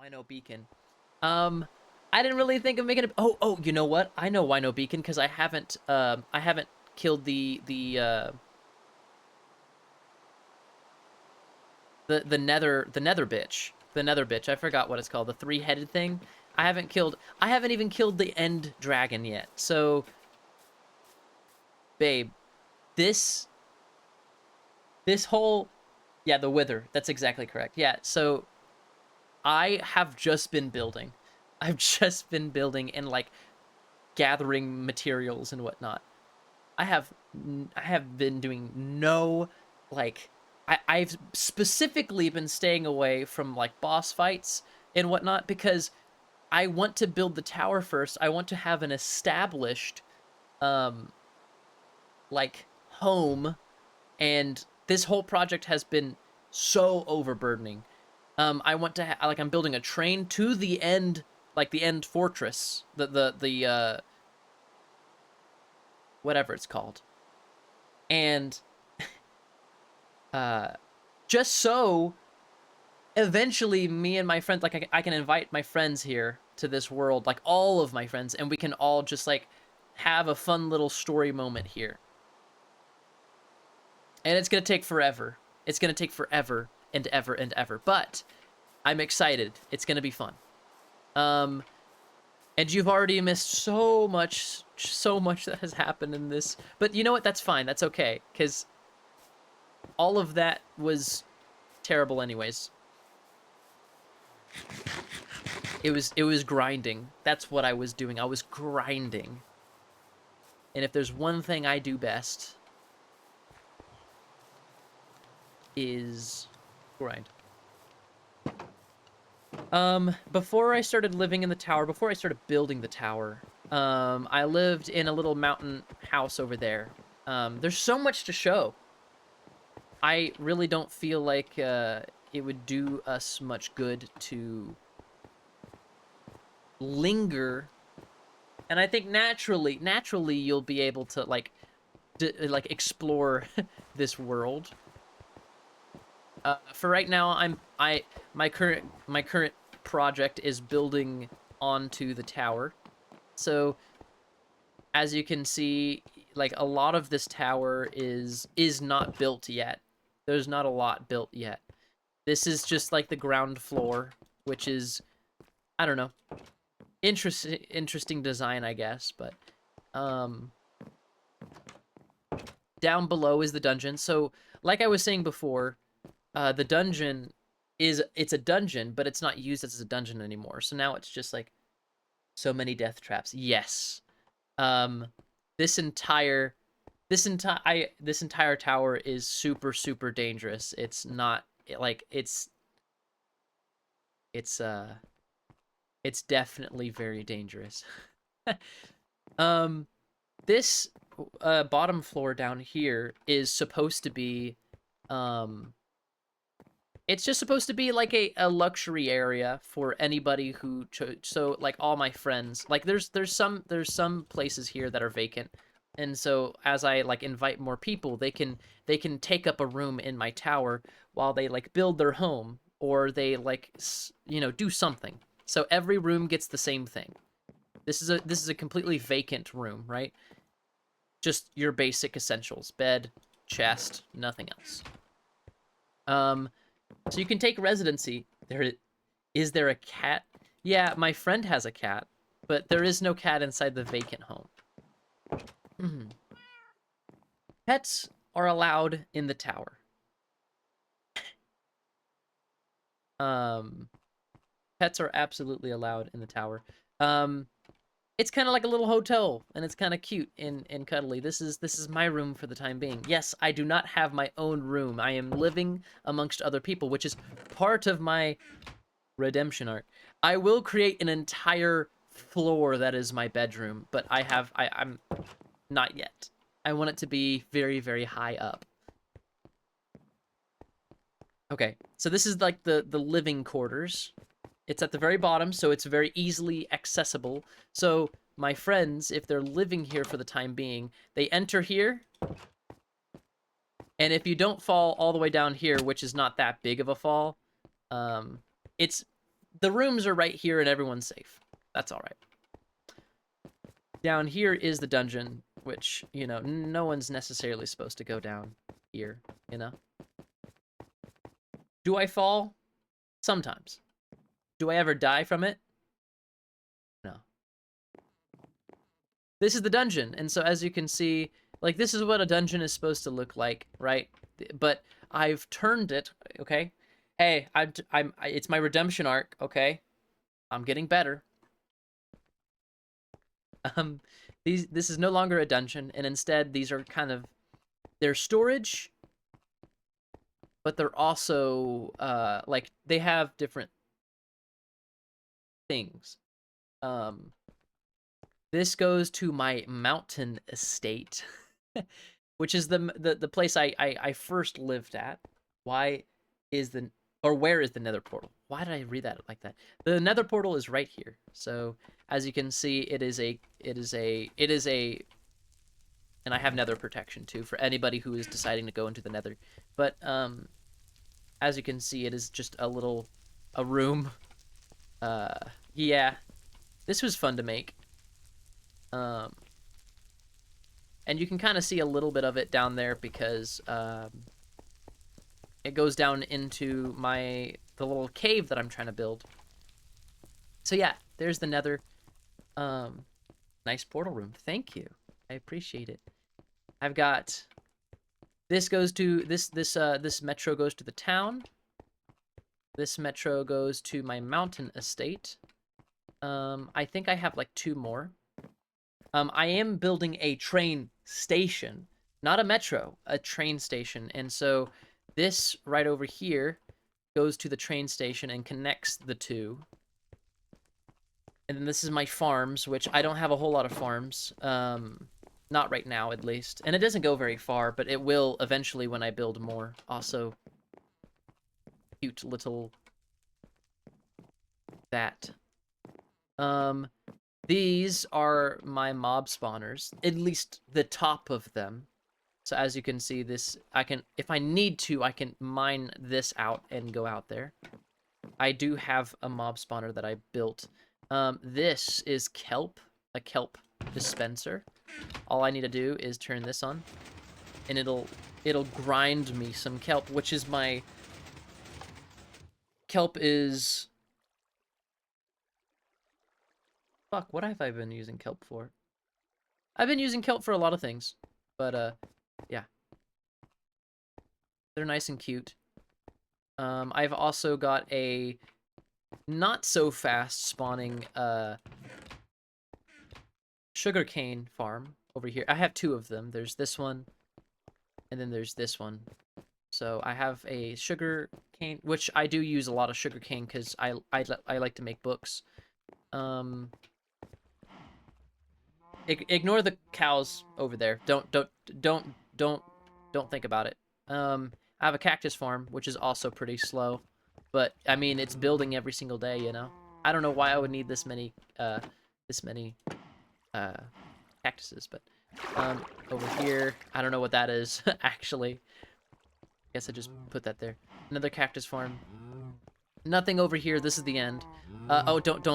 Wino Beacon. I didn't really think of making it. Oh, you know what? I know Wino Beacon because I haven't killed the nether bitch. The nether bitch. I forgot what it's called. The three-headed thing. I haven't even killed the end dragon yet. So, babe, this this whole yeah, the wither. That's exactly correct. Yeah. So I have just been building. I've just been building and like gathering materials and whatnot. I have I have been doing no like I've specifically been staying away from like boss fights and whatnot because I want to build the tower first. I want to have an established um like home, and this whole project has been so overburdening. I want to like I'm building a train to the end, like the end fortress, the whatever it's called, and uh, just so eventually me and my friends, like I can invite my friends here to this world, like all of my friends, and we can all just like have a fun little story moment here. And it's gonna take forever. It's gonna take forever and ever and ever, but I'm excited. It's gonna be fun. Um, and you've already missed so much that has happened in this. But you know what? That's fine. That's okay, because all of that was terrible anyways. It was grinding. That's what I was doing. I was grinding. And if there's one thing I do best, is grind. Before I started living in the tower, before I started building the tower, I lived in a little mountain house over there. There's so much to show. I really don't feel like it would do us much good to linger, and I think naturally you'll be able to like explore this world. For right now, my current project is building onto the tower. So as you can see, like a lot of this tower is not built yet. There's not a lot built yet. This is just like the ground floor, which is, I don't know, interesting design, I guess. But um, down below is the dungeon. So like I was saying before, the dungeon it's a dungeon, but it's not used as a dungeon anymore. So now it's just like so many death traps. Yes. Um, this entire this entire tower is super dangerous. It's not like it's uh it's definitely very dangerous. um this bottom floor down here is supposed to be um it's just supposed to be like a luxury area for anybody who so like all my friends, like there's some places here that are vacant, and so as I like invite more people, they can take up a room in my tower while they like build their home, or they like do something. So every room gets the same thing. This is a completely vacant room, right? Just your basic essentials: bed, chest, nothing else. um So you can take residency. Is there a cat? Yeah, my friend has a cat, but there is no cat inside the vacant home. Pets are allowed in the tower. Um, Pets are absolutely allowed in the tower. Um, it's kind of like a little hotel, and it's kind of cute and cuddly. This is my room for the time being. Yes, I do not have my own room. I am living amongst other people, which is part of my redemption arc. I will create an entire floor that is my bedroom, but I'm not yet. I want it to be very high up. Okay, so this is like the living quarters. It's at the very bottom, so it's very easily accessible. So my friends, if they're living here for the time being, they enter here, and if you don't fall all the way down here, which is not that big of a fall, it's the rooms are right here and everyone's safe. That's all right. Down here is the dungeon, which, you know, no one's necessarily supposed to go down here, you know? Do I fall? Sometimes. Do I ever die from it? No. This is the dungeon, and so as you can see, like, this is what a dungeon is supposed to look like, right? But I've turned it, okay? Hey, it's my redemption arc, okay? I'm getting better. Um, this is no longer a dungeon, and instead these are kind of, they're storage, but they're also, like, they have different things. This goes to my mountain estate, which is the place I first lived at. Why is the, or where is the nether portal? Why did I read that like that? The nether portal is right here. So as you can see, it is a, and I have nether protection too for anybody who is deciding to go into the nether. But as you can see, it is just a room. Yeah, this was fun to make. And you can kind of see a little bit of it down there because it goes down into the little cave that I'm trying to build. So yeah, there's the nether. Nice portal room. Thank you. I appreciate it. I've got, this goes to this metro goes to the town. This metro goes to my mountain estate. I think I have like 2 more. I am building a train station, not a metro, a train station. And so this right over here goes to the train station and connects the two. And then this is my farms, which I don't have a whole lot of farms. Not right now, at least. And it doesn't go very far, but it will eventually when I build more. Also, cute little that. These are my mob spawners, at least the top of them. So as you can see, this, I can, if I need to, I can mine this out and go out there. I do have a mob spawner that I built. This is kelp, a kelp dispenser. All I need to do is turn this on, and it'll grind me some kelp, which is my, kelp is, fuck, what have I been using kelp for? I've been using kelp for a lot of things, but yeah. They're nice and cute. I've also got a not so fast spawning sugarcane farm over here. I have 2 of them. There's this one, and then there's this one. So I have a sugar cane, which I do use a lot of sugar cane because I like to make books. Ignore the cows over there. Don't think about it. I have a cactus farm, which is also pretty slow, but I mean it's building every single day. You know, I don't know why I would need this many cactuses, but over here, I don't know what that is actually. I guess I just put that there. Another cactus farm. Nothing over here. This is the end. Oh, don't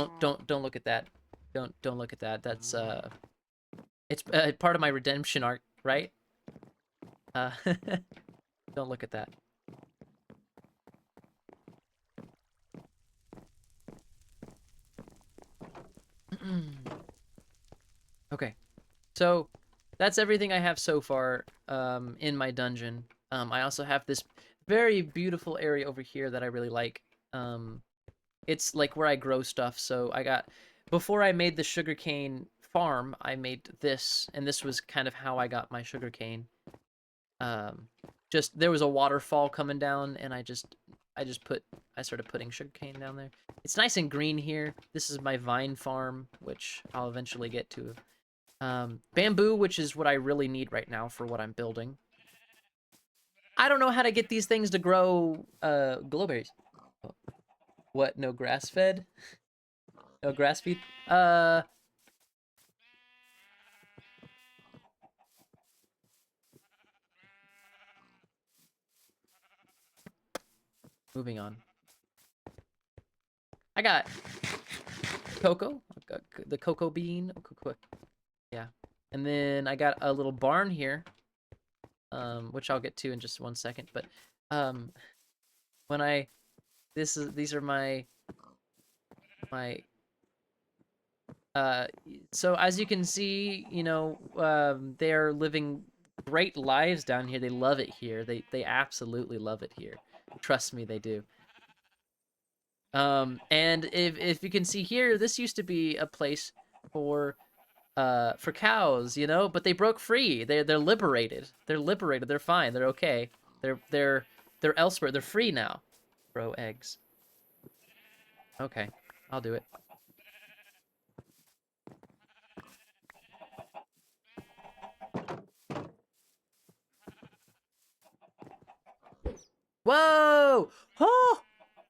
look at that. Don't look at that. That's it's part of my redemption arc, right? Don't look at that. Okay, so that's everything I have so far in my dungeon. I also have this very beautiful area over here that I really like. It's like where I grow stuff. So I got, before I made the sugarcane farm, I made this, and this was kind of how I got my sugarcane. Just, there was a waterfall coming down, and I started putting sugarcane down there. It's nice and green here. This is my vine farm, which I'll eventually get to. Bamboo, which is what I really need right now for what I'm building. I don't know how to get these things to grow glowberries. What, no grass fed? No grass feed? Moving on. I got cocoa, the cocoa bean. Yeah. And then I got a little barn here, which I'll get to in just 1 second. But um, when these are my so as you can see, they are living great lives down here. They love it here. They absolutely love it here. Trust me, they do. And if you can see here, this used to be a place for cows, but they broke free. They're liberated. They're liberated. They're fine. They're okay. They're elsewhere. They're free now. Bro, eggs. Okay, I'll do it. Whoa! Oh,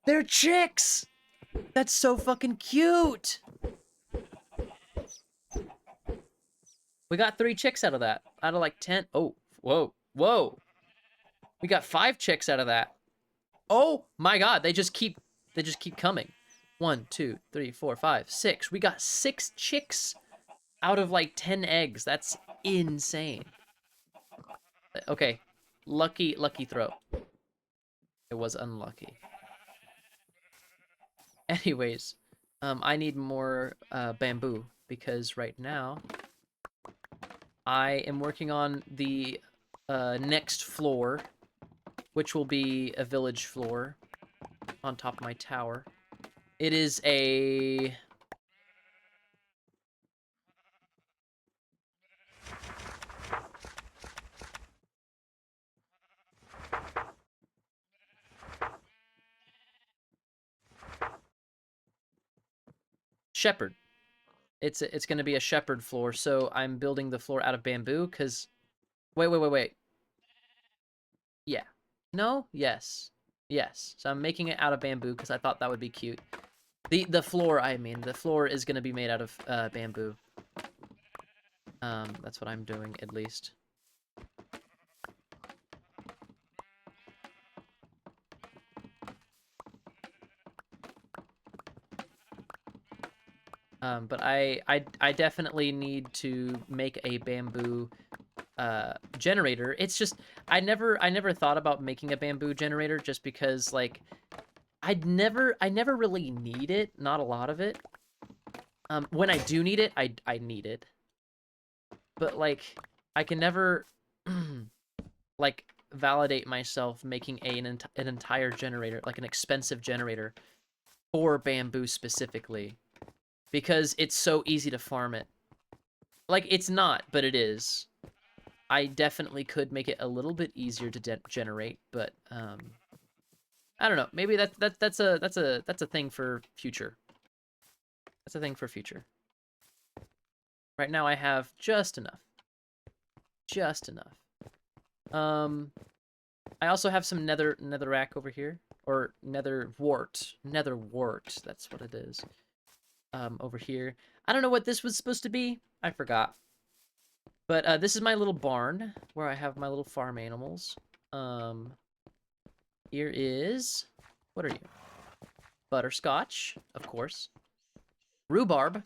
they're chicks. That's so fucking cute. We got 3 chicks out of that. Out of like 10. Oh, whoa. We got 5 chicks out of that. Oh my god, they just keep coming. 1, 2, 3, 4, 5, 6. We got 6 chicks out of like 10 eggs. That's insane. Okay. Lucky throw. It was unlucky. Anyways, I need more bamboo because right now I am working on the next floor, which will be a village floor on top of my tower. It is a shepherd. It's going to be a shepherd floor, so I'm building the floor out of bamboo because wait. Yeah. No? Yes. Yes. So I'm making it out of bamboo because I thought that would be cute. The floor, I mean, the floor is going to be made out of bamboo. That's what I'm doing, at least. But I definitely need to make a bamboo generator. It's just I never thought about making a bamboo generator just because like I never really need it, not a lot of it. When I do need it, I need it. But like I can never like validate myself making an entire generator, like an expensive generator for bamboo specifically because it's so easy to farm it. Like it's not, but it is. I definitely could make it a little bit easier to generate, but I don't know. Maybe that's a thing for future. That's a thing for future. Right now I have just enough. Just enough. I also have some netherrack over here, or nether wart. That's what it is. Over here. I don't know what this was supposed to be. I forgot. But this is my little barn where I have my little farm animals. Here is, what are you? Butterscotch, of course. Rhubarb.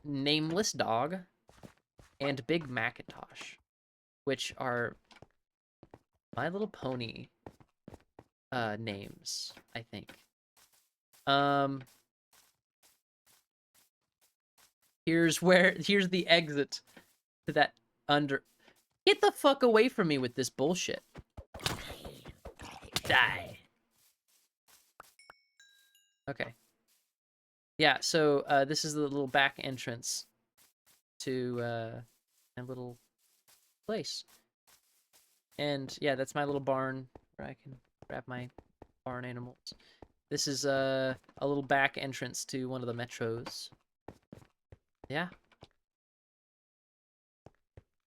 Nameless dog. And Big Macintosh, which are My Little Pony names, I think. Here's the exit to that under. Get the fuck away from me with this bullshit. Die. Okay. Yeah, so this is the little back entrance to my little place. And yeah, that's my little barn where I can grab my barn animals. This is a little back entrance to one of the metros. Yeah.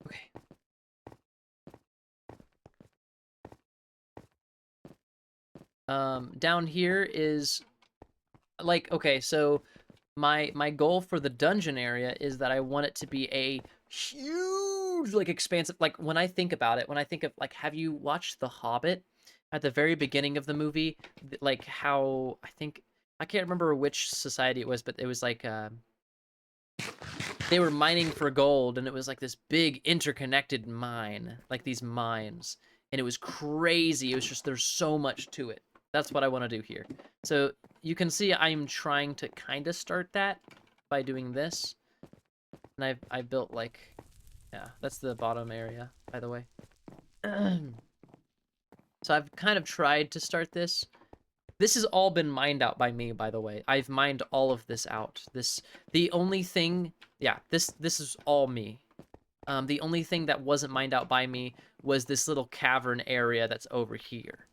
Okay. Down here is like, okay, so my goal for the dungeon area is that I want it to be a huge, like, expansive, like, when I think about it, when I think of, like, have you watched The Hobbit? at the very beginning of the movie, like how I can't remember which society it was, but it was like they were mining for gold, and it was like this big interconnected mine, like these mines, and it was crazy. It was just there's so much to it. That's what I want to do here. So you can see I'm trying to kind of start that by doing this, and I built like, yeah, that's the bottom area, by the way. So I've kind of tried to start this. This has all been mined out by me, by the way. I've mined all of this out. The only thing, yeah, this is all me. The only thing that wasn't mined out by me was this little cavern area that's over here.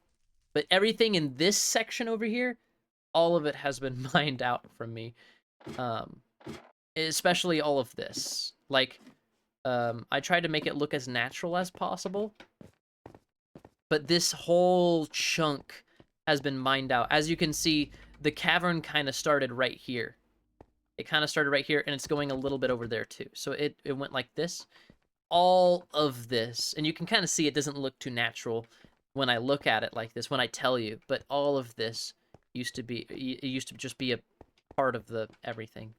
But everything in this section over here, all of it has been mined out from me. Especially all of this. Like, I tried to make it look as natural as possible. But this whole chunk has been mined out. As you can see, the cavern kind of started right here. It kind of started right here, and it's going a little bit over there too. So it went like this. All of this, and you can kind of see it doesn't look too natural when I look at it like this, when I tell you, but all of this used to be, it used to just be a part of the everything,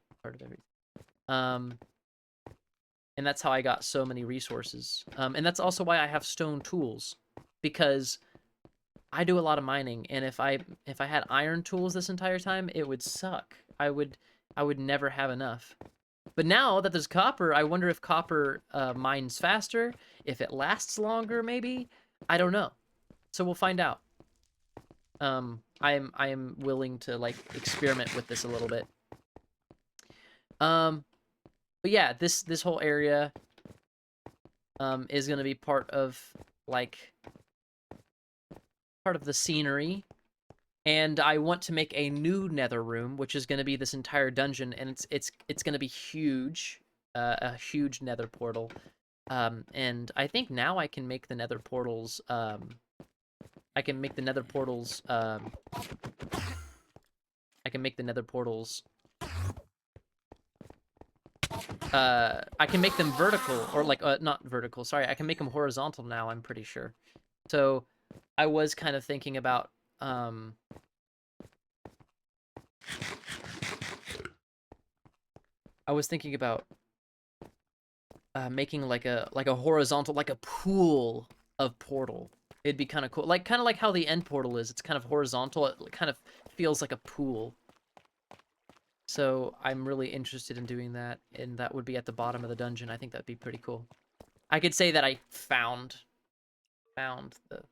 and that's how I got so many resources. And that's also why I have stone tools, because I do a lot of mining, and if I had iron tools this entire time, it would suck. I would never have enough. But now that there's copper, I wonder if copper mines faster, if it lasts longer, maybe. I don't know. So we'll find out. I am willing to like experiment with this a little bit. But yeah, this whole area is gonna be part of like the scenery. And I want to make a new nether room, which is going to be this entire dungeon, and it's going to be huge, a huge nether portal. And I think now I can make the nether portals. I can make the nether portals. I can make the nether portals. I can make them vertical, or like not vertical. Sorry, I can make them horizontal now. I'm pretty sure. So I was kind of thinking about making like a horizontal, like a pool of portal. It'd be kind of cool, kind of like how the end portal is. It's kind of horizontal. It kind of feels like a pool. So I'm really interested in doing that, and that would be at the bottom of the dungeon. I think that'd be pretty cool. I could say that I found the.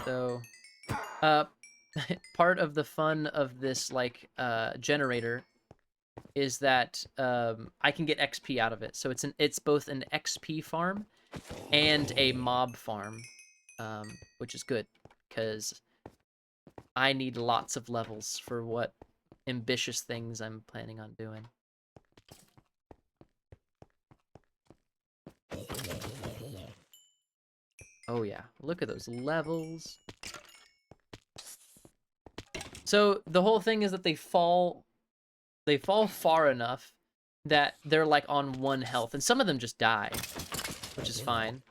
So, part of the fun of this like generator is that I can get XP out of it. So it's both an XP farm and a mob farm, which is good because I need lots of levels for what ambitious things I'm planning on doing. Oh yeah, look at those levels. So the whole thing is that they fall far enough that they're like on 1 health, and some of them just die, which is fine.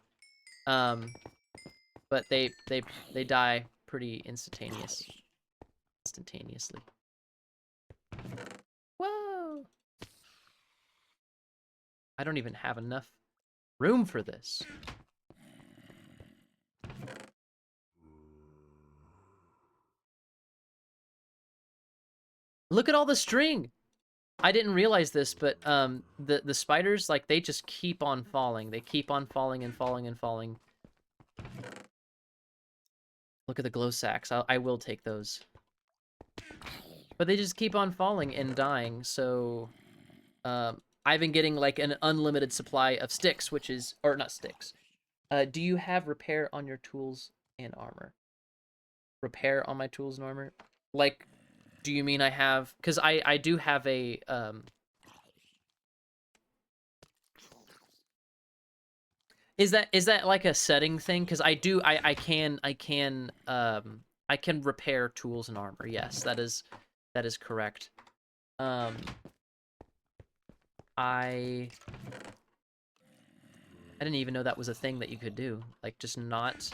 But they die pretty instantaneously. Whoa! I don't even have enough room for this. Look at all the string! I didn't realize this, but the spiders, like, they just keep on falling. They keep on falling and falling and falling. Look at the glow sacks. I will take those. But they just keep on falling and dying, so I've been getting like an unlimited supply of sticks, which is, or not sticks. Do you have repair on your tools and armor? Repair on my tools and armor? Like, do you mean I have, because I do have a is that like a setting thing? Because I can repair tools and armor. Yes, that is correct. I I didn't even know that was a thing that you could do. Like, just not